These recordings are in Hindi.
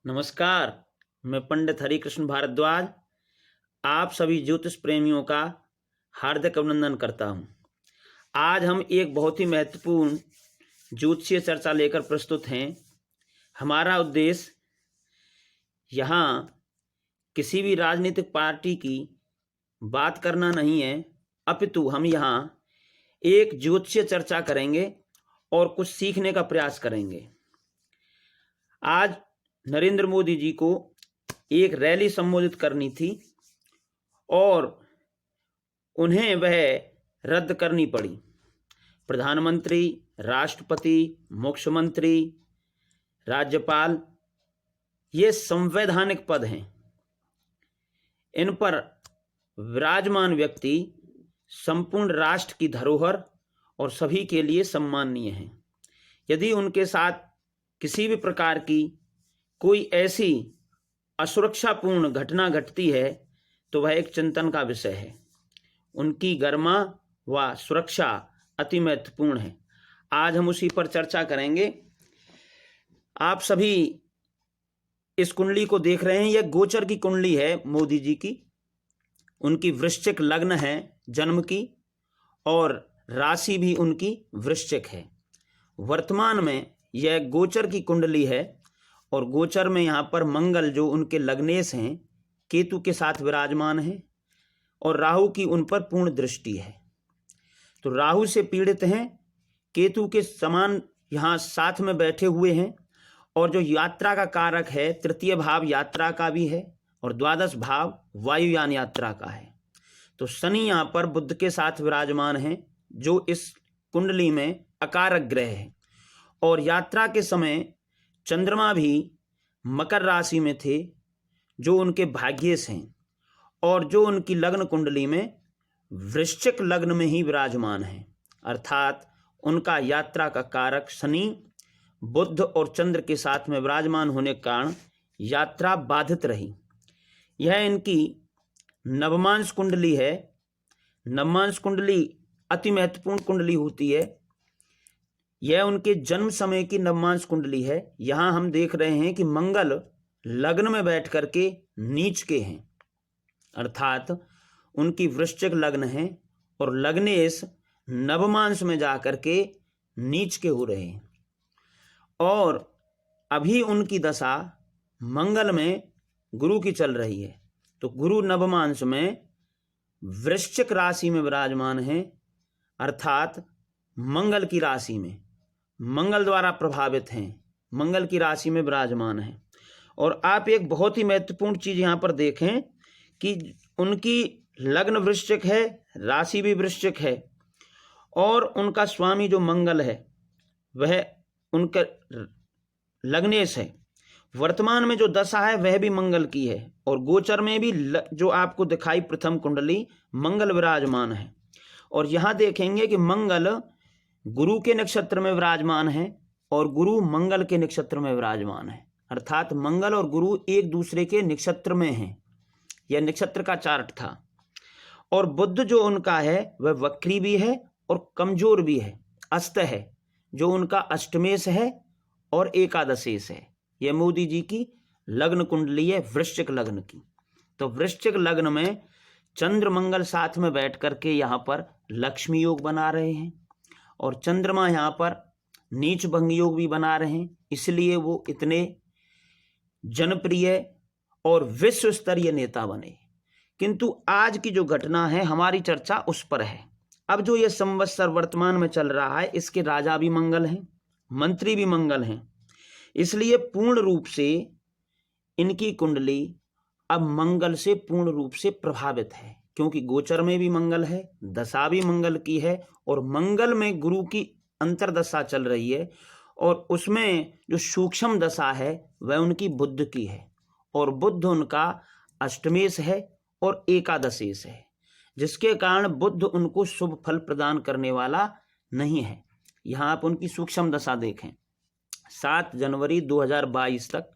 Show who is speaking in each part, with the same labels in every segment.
Speaker 1: नमस्कार। मैं पंडित हरिकृष्ण भारद्वाज आप सभी ज्योतिष प्रेमियों का हार्दिक अभिनंदन करता हूं। आज हम एक बहुत ही महत्वपूर्ण ज्योतिषीय चर्चा लेकर प्रस्तुत हैं। हमारा उद्देश्य यहाँ किसी भी राजनीतिक पार्टी की बात करना नहीं है, अपितु हम यहाँ एक ज्योतिषीय चर्चा करेंगे और कुछ सीखने का प्रयास करेंगे। आज नरेंद्र मोदी जी को एक रैली संबोधित करनी थी और उन्हें वह रद्द करनी पड़ी। प्रधानमंत्री, राष्ट्रपति, मुख्यमंत्री, राज्यपाल ये संवैधानिक पद हैं। इन पर विराजमान व्यक्ति संपूर्ण राष्ट्र की धरोहर और सभी के लिए सम्माननीय हैं। यदि उनके साथ किसी भी प्रकार की कोई ऐसी असुरक्षापूर्ण घटना घटती है तो वह एक चिंतन का विषय है। उनकी गरिमा व सुरक्षा अति महत्वपूर्ण है। आज हम उसी पर चर्चा करेंगे। आप सभी इस कुंडली को देख रहे हैं। यह गोचर की कुंडली है मोदी जी की। उनकी वृश्चिक लग्न है जन्म की और राशि भी उनकी वृश्चिक है। वर्तमान में यह गोचर की कुंडली है और गोचर में यहाँ पर मंगल जो उनके लग्नेश हैं केतु के साथ विराजमान है और राहु की उन पर पूर्ण दृष्टि है। तो राहु से पीड़ित हैं, केतु के समान यहाँ साथ में बैठे हुए हैं और जो यात्रा का कारक है तृतीय भाव यात्रा का भी है और द्वादश भाव वायुयान यात्रा का है। तो शनि यहाँ पर बुध के साथ विराजमान हैं जो इस कुंडली में अकारक ग्रह है और यात्रा के समय चंद्रमा भी मकर राशि में थे जो उनके भाग्येश हैं और जो उनकी लग्न कुंडली में वृश्चिक लग्न में ही विराजमान है। अर्थात उनका यात्रा का कारक शनि बुध और चंद्र के साथ में विराजमान होने के कारण यात्रा बाधित रही। यह इनकी नवमांश कुंडली है। नवमांश कुंडली अति महत्वपूर्ण कुंडली होती है। यह उनके जन्म समय की नवमांश कुंडली है। यहाँ हम देख रहे हैं कि मंगल लग्न में बैठ करके नीच के हैं, अर्थात उनकी वृश्चिक लग्न है और लग्नेश नवमांश में जाकर के नीच के हो रहे हैं और अभी उनकी दशा मंगल में गुरु की चल रही है। तो गुरु नवमांश में वृश्चिक राशि में विराजमान है, अर्थात मंगल की राशि में, मंगल द्वारा प्रभावित हैं, मंगल की राशि में विराजमान है। और आप एक बहुत ही महत्वपूर्ण चीज यहाँ पर देखें कि उनकी लग्न वृश्चिक है, राशि भी वृश्चिक है और उनका स्वामी जो मंगल है वह उनका लग्नेश है। वर्तमान में जो दशा है वह भी मंगल की है और गोचर में भी जो आपको दिखाई प्रथम कुंडली मंगल विराजमान है। और यहाँ देखेंगे कि मंगल गुरु के नक्षत्र में विराजमान है और गुरु मंगल के नक्षत्र में विराजमान है, अर्थात मंगल और गुरु एक दूसरे के नक्षत्र में हैं। यह नक्षत्र का चार्ट था। और बुध जो उनका है वह वक्री भी है और कमजोर भी है, अस्त है, जो उनका अष्टमेश है और एकादशेश है। यह मोदी जी की लग्न कुंडली है वृश्चिक लग्न की। तो वृश्चिक लग्न में चंद्र मंगल साथ में बैठ करके यहाँ पर लक्ष्मी योग बना रहे हैं और चंद्रमा यहाँ पर नीच भंग योग भी बना रहे हैं। इसलिए वो इतने जनप्रिय और विश्व स्तरीय नेता बने। किंतु आज की जो घटना है हमारी चर्चा उस पर है। अब जो ये संवत्सर वर्तमान में चल रहा है इसके राजा भी मंगल हैं, मंत्री भी मंगल हैं। इसलिए पूर्ण रूप से इनकी कुंडली अब मंगल से पूर्ण रूप से प्रभावित है, क्योंकि गोचर में भी मंगल है, दशा भी मंगल की है और मंगल में गुरु की अंतरदशा चल रही है और उसमें जो सूक्ष्म दशा है वह उनकी बुध की है और बुध उनका अष्टमेश है और एकादशेश है, जिसके कारण बुध उनको शुभ फल प्रदान करने वाला नहीं है। यहाँ आप उनकी सूक्ष्म दशा देखें। 7 जनवरी 2022 तक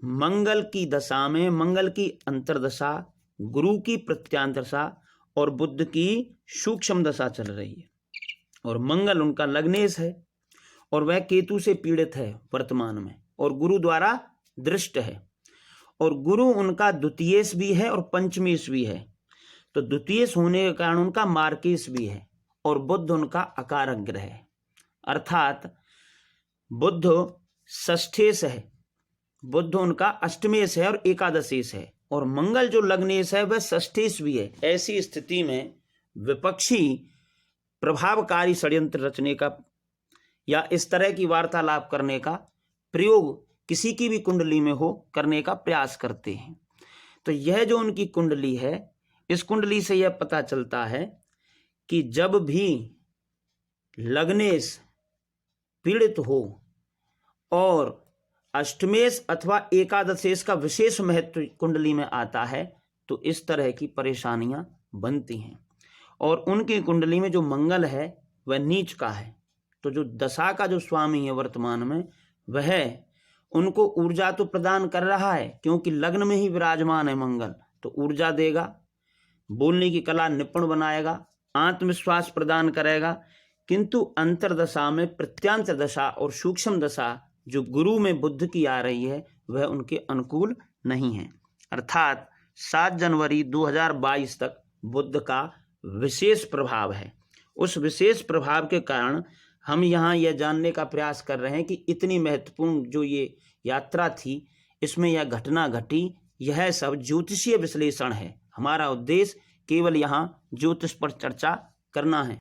Speaker 1: मंगल की दशा में मंगल की अंतरदशा, गुरु की प्रत्यांतरदशा और बुध की सूक्ष्म दशा चल रही है और मंगल उनका लग्नेश है और वह केतु से पीड़ित है वर्तमान में और गुरु द्वारा दृष्ट है और गुरु उनका द्वितीयेश भी है और पंचमेश भी है। तो द्वितीयेश होने के कारण उनका मार्केश भी है और बुध उनका अकारक ग्रह है, अर्थात बुध षष्ठेश है, बुध उनका अष्टमेश है और एकादशेश है, और मंगल जो लग्नेश है वह षष्ठेश भी है। ऐसी स्थिति में विपक्षी प्रभावकारी षड्यंत्र रचने का या इस तरह की वार्तालाप करने का प्रयोग किसी की भी कुंडली में हो करने का प्रयास करते हैं। तो यह जो उनकी कुंडली है, इस कुंडली से यह पता चलता है कि जब भी लग्नेश पीड़ित हो और अष्टमेश अथवा एकादशेश का विशेष महत्व कुंडली में आता है तो इस तरह की परेशानियां बनती हैं। और उनकी कुंडली में जो मंगल है वह नीच का है, तो जो दशा का जो स्वामी है वर्तमान में वह उनको ऊर्जा तो प्रदान कर रहा है, क्योंकि लग्न में ही विराजमान है मंगल, तो ऊर्जा देगा, बोलने की कला निपुण बनाएगा, आत्मविश्वास प्रदान करेगा, किंतु अंतरदशा में प्रत्यांतर दशा और सूक्ष्म दशा जो गुरु में बुध की आ रही है वह उनके अनुकूल नहीं है। अर्थात 7 जनवरी 2022 तक बुध का विशेष प्रभाव है। उस विशेष प्रभाव के कारण हम यहाँ यह जानने का प्रयास कर रहे हैं कि इतनी महत्वपूर्ण जो ये यात्रा थी, इसमें यह घटना घटी, यह सब ज्योतिषीय विश्लेषण है। हमारा उद्देश्य केवल यहाँ ज्योतिष पर चर्चा करना है।